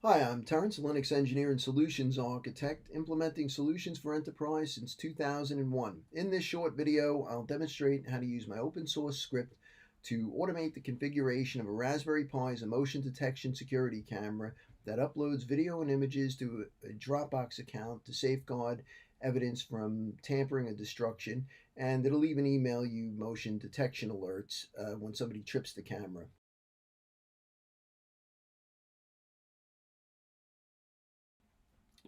Hi, I'm Terrence, a Linux engineer and solutions architect, implementing solutions for enterprise since 2001. In this short video, I'll demonstrate how to use my open source script to automate the configuration of a Raspberry Pi's motion detection security camera that uploads video and images to a Dropbox account to safeguard evidence from tampering or destruction, and it'll even email you motion detection alerts when somebody trips the camera.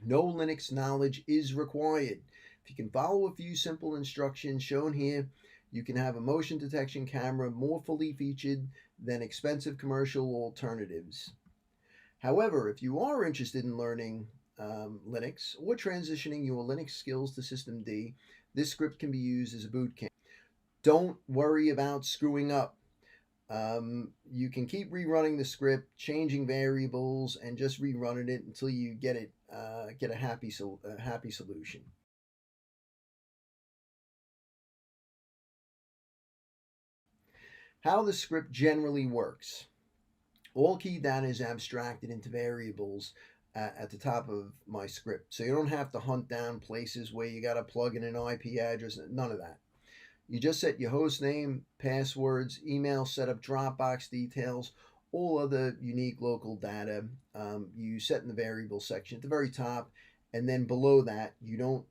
No Linux knowledge is required. If you can follow a few simple instructions shown here, you can have a motion detection camera more fully featured than expensive commercial alternatives. However, if you are interested in learning Linux or transitioning your Linux skills to System D, this script can be used as a boot camp. Don't worry about screwing up. You can keep rerunning the script, changing variables, and just rerunning it until you get a happy solution. How the script generally works. All key data is abstracted into variables at the top of my script, so you don't have to hunt down places where you got to plug in an IP address. None of that. You just set your host name, passwords, email setup, Dropbox details, all other unique local data you set in the variable section at the very top. And then below that, you don't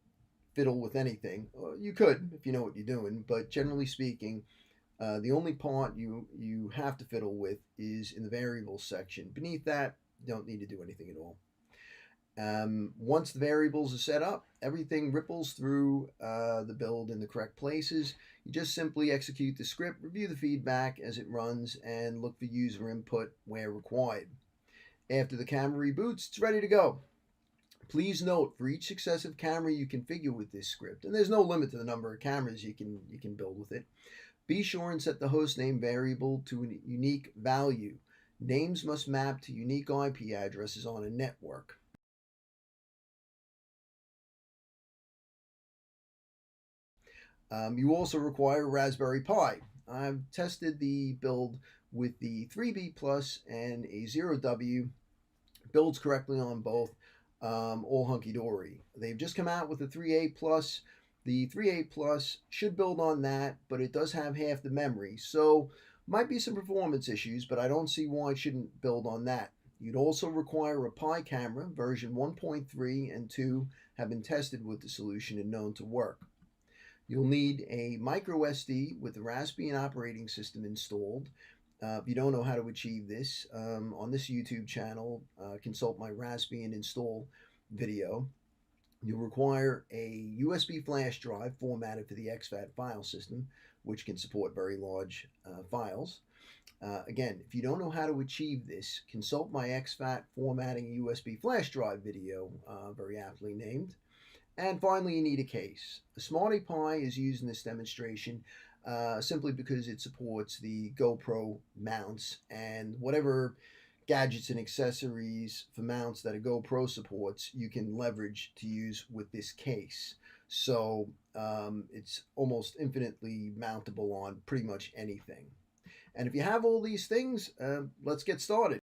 fiddle with anything. You could if you know what you're doing, but generally speaking, the only part you have to fiddle with is in the variables section. Beneath that, you don't need to do anything at all. Once the variables are set up, everything ripples through the build in the correct places. You just simply execute the script, review the feedback as it runs, and look for user input where required. After the camera reboots, it's ready to go. Please note, for each successive camera you configure with this script, and there's no limit to the number of cameras you can build with it, be sure and set the hostname variable to a unique value. Names must map to unique IP addresses on a network. You also require a Raspberry Pi. I've tested the build with the 3B Plus and a 0W. Builds correctly on both, all hunky dory. They've just come out with the 3A Plus. The 3A Plus should build on that, but it does have half the memory, so might be some performance issues, but I don't see why it shouldn't build on that. You'd also require a Pi camera. Version 1.3 and 2 have been tested with the solution and known to work. You'll need a micro SD with the Raspbian operating system installed. If you don't know how to achieve this, on this YouTube channel, consult my Raspbian install video. You'll require a USB flash drive formatted for the exFAT file system, which can support very large files. Again, if you don't know how to achieve this, consult my exFAT formatting USB flash drive video, very aptly named. And finally, you need a case. The Smarty Pi is used in this demonstration simply because it supports the GoPro mounts and whatever gadgets and accessories for mounts that a GoPro supports, you can leverage to use with this case. So it's almost infinitely mountable on pretty much anything. And if you have all these things, let's get started.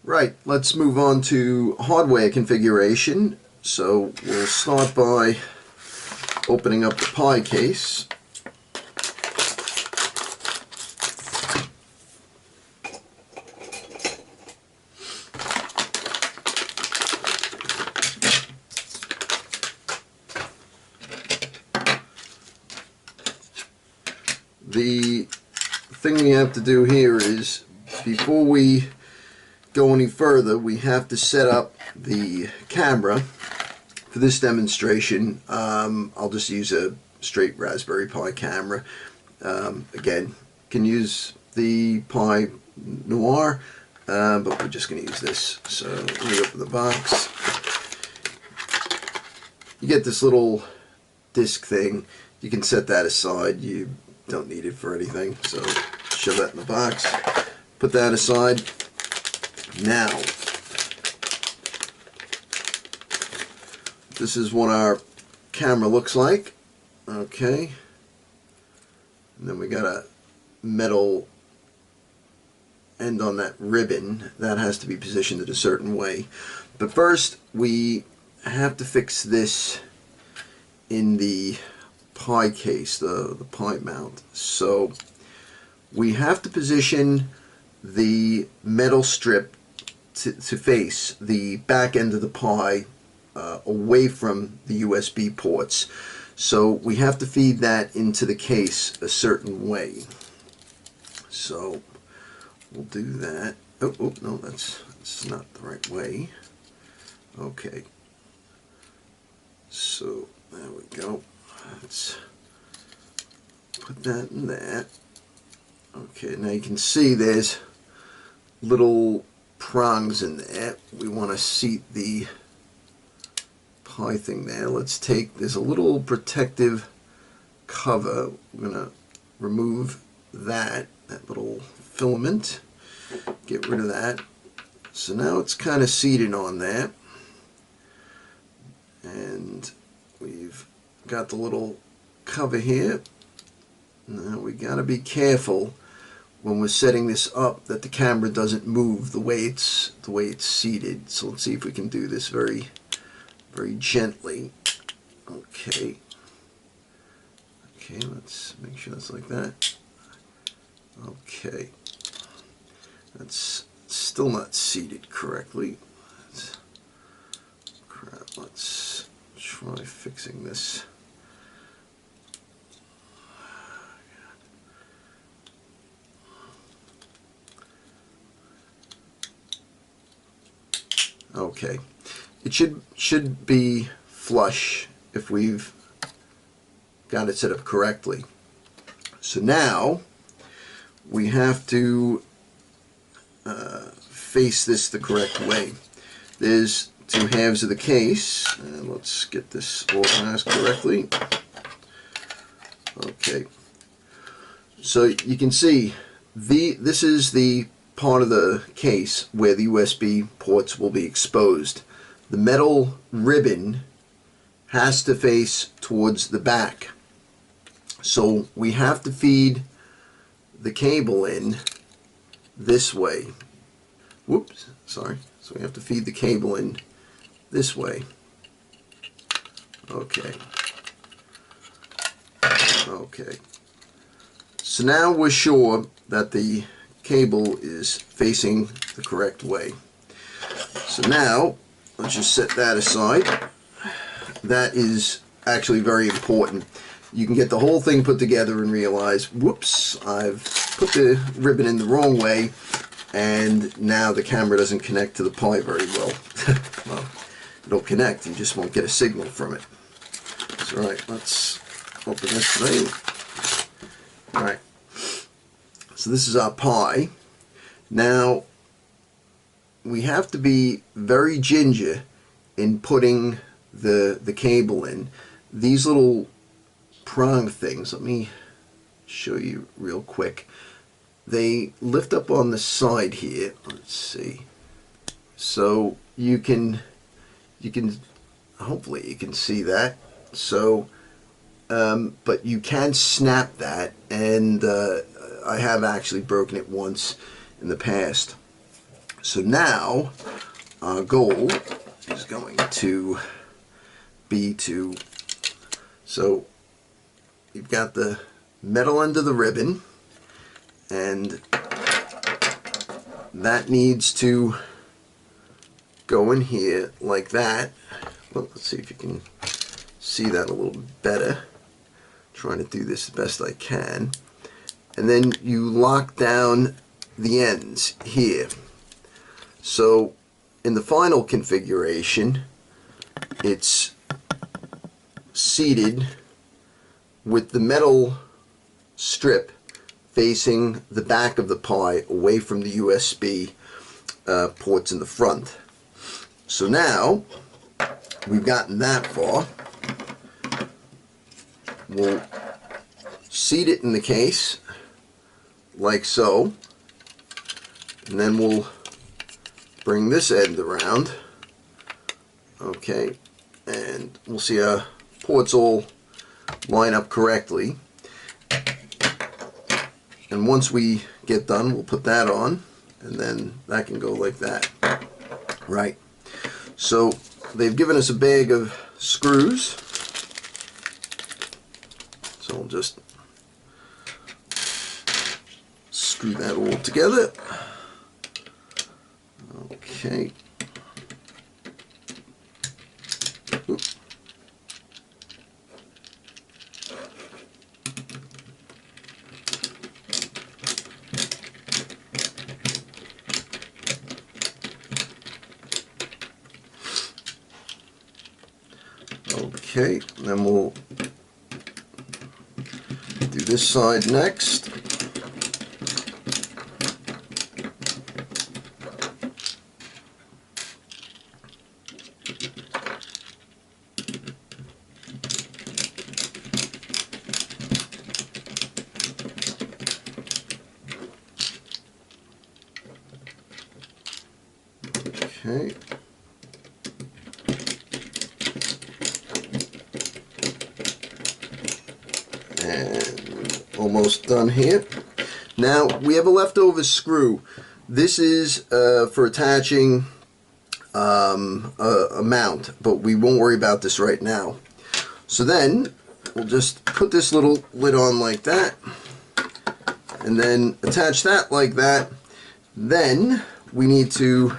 Right, let's move on to hardware configuration. So we'll start by opening up the Pi case. The thing we have to do here is, before we go any further, we have to set up the camera. For this demonstration, I'll just use a straight Raspberry Pi camera. Again, can use the Pi Noir, but we're just going to use this. So let me open the box. You get this little disc thing. You can set that aside. You don't need it for anything. So shove that in the box. Put that aside. Now, this is what our camera looks like. Okay. And then we got a metal end on that ribbon. That has to be positioned in a certain way. But first, we have to fix this in the Pi case, the Pi mount. So we have to position the metal strip to face the back end of the Pi away from the USB ports. So we have to feed that into the case a certain way. So we'll do that. Oh no, that's not the right way. Okay. So there we go. Let's put that in there. Okay, now you can see there's little prongs in there. We want to seat the Pi thing there. Let's take, there's a little protective cover. We're going to remove that little filament. Get rid of that. So now it's kind of seated on there. And we've got the little cover here. Now we got to be careful when we're setting this up that the camera doesn't move the way it's seated. So let's see if we can do this very gently. Okay, let's make sure it's like that. Okay, that's still not seated correctly. Let's try fixing this. Okay, it should be flush if we've got it set up correctly. So now we have to face this the correct way. There's two halves of the case, and let's get this organized correctly. Okay, so you can see this is the part of the case where the USB ports will be exposed. The metal ribbon has to face towards the back. So we have to feed the cable in this way. Whoops, sorry. So we have to feed the cable in this way. Okay. Okay. So now we're sure that the cable is facing the correct way. So now let's just set that aside. That is actually very important. You can get the whole thing put together and realize, whoops, I've put the ribbon in the wrong way, and now the camera doesn't connect to the Pi very well. Well, it'll connect, you just won't get a signal from it. So, all right, let's open this thing. All right. So this is our Pi. Now, we have to be very ginger in putting the cable in. These little prong things, let me show you real quick. They lift up on the side here. Let's see. So you can hopefully you can see that. So but you can snap that, and I have actually broken it once in the past. So now our goal is going to be so you've got the metal end of the ribbon, and that needs to go in here like that. Well, let's see if you can see that a little better. Trying to do this the best I can. And then you lock down the ends here. So in the final configuration, it's seated with the metal strip facing the back of the Pi away from the USB ports in the front. So now we've gotten that far. We'll seat it in the case like so, and then we'll bring this end around. Okay, and we'll see our ports all line up correctly. And once we get done, we'll put that on, and then that can go like that. Right. So they've given us a bag of screws. So I'll just screw that all together. Okay. Oop. Okay, then we'll do this side next. Okay. And almost done here. Now we have a leftover screw. This is for attaching a mount, but we won't worry about this right now. So then we'll just put this little lid on like that, and then attach that like that. Then we need to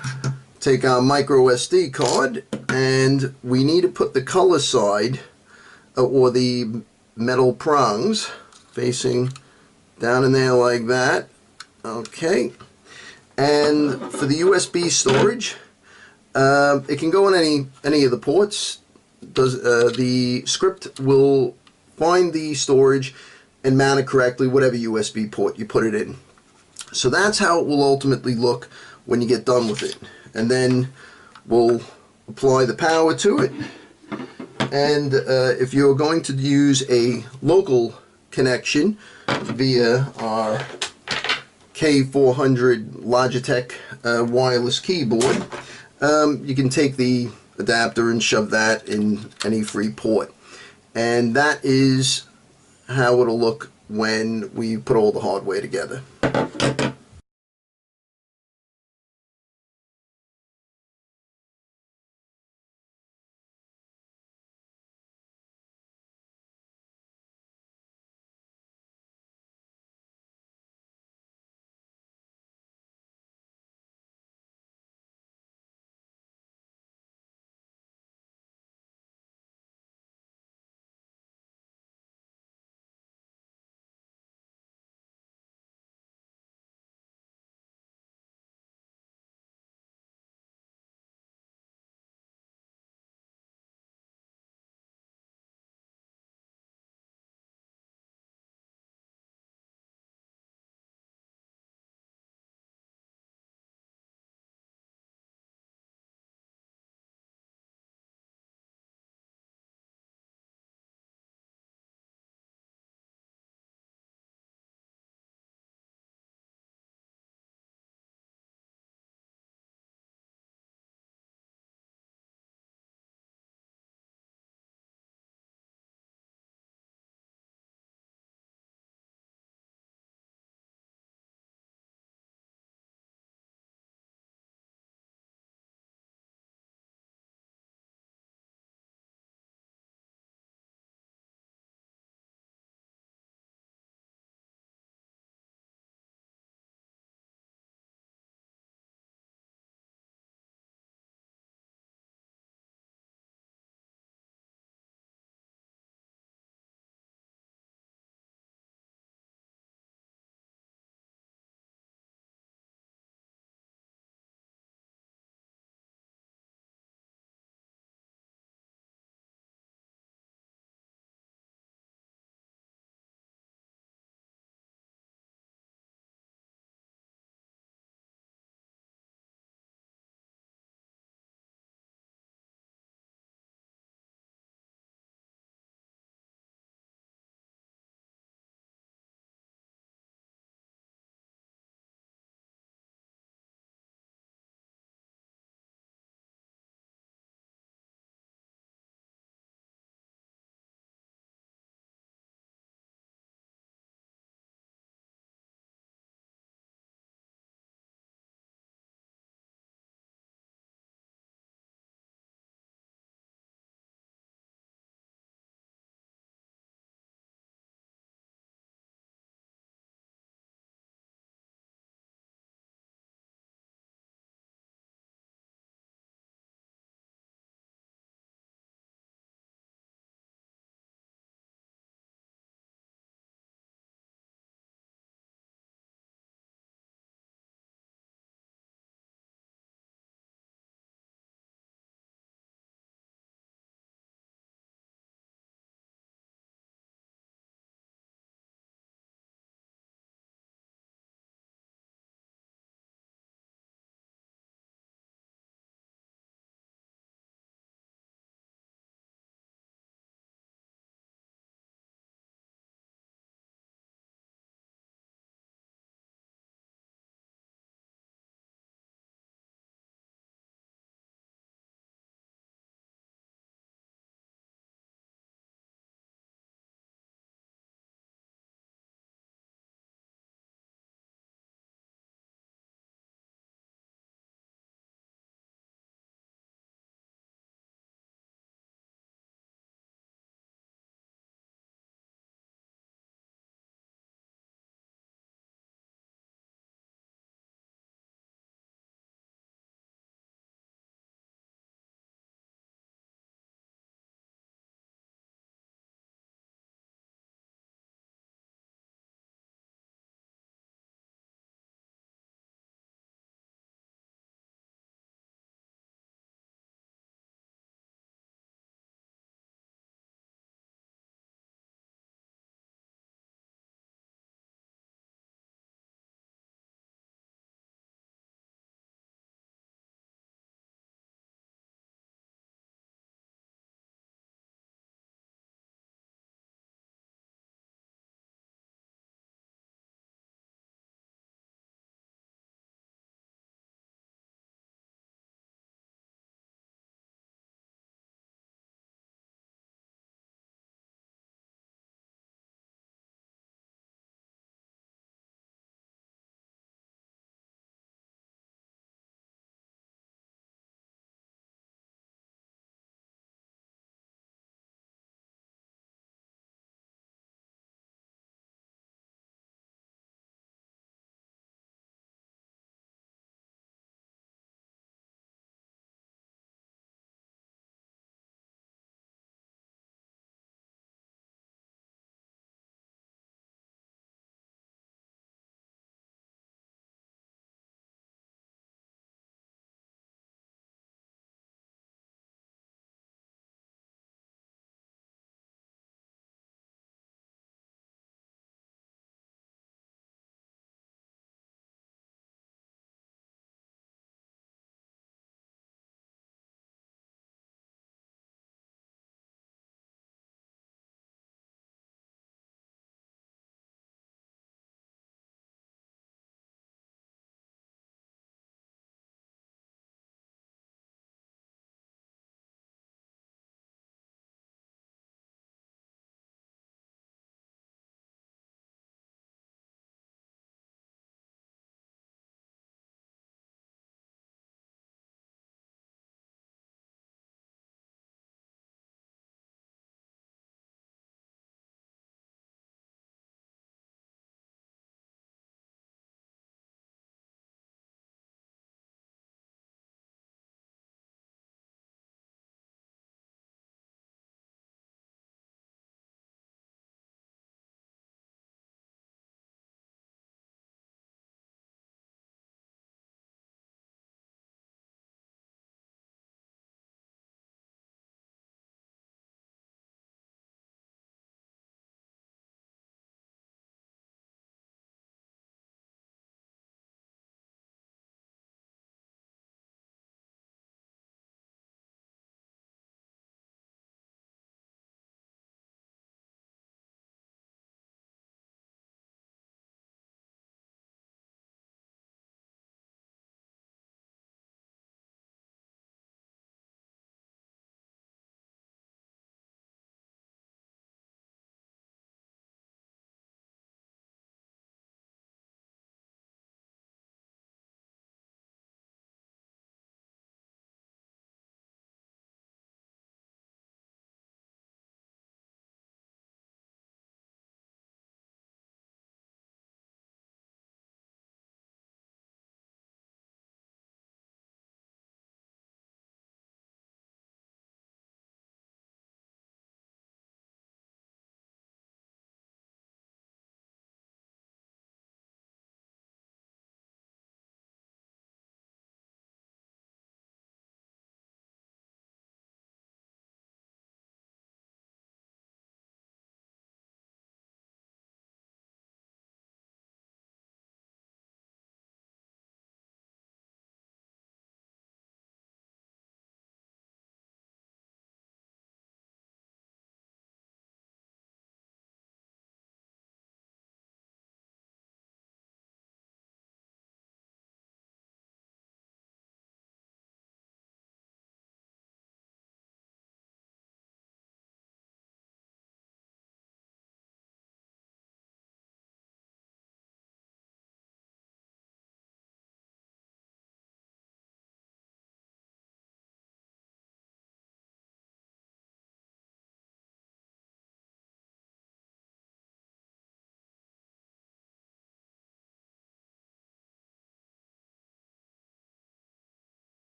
take our micro SD card, and we need to put the color side or the metal prongs facing down in there like that. Okay, and for the USB storage, it can go on any of the ports. The script will find the storage and mount it correctly, whatever USB port you put it in. So that's how it will ultimately look when you get done with it. And then we'll apply the power to it. And if you're going to use a local connection via our K400 Logitech wireless keyboard, you can take the adapter and shove that in any free port. And that is how it'll look when we put all the hardware together.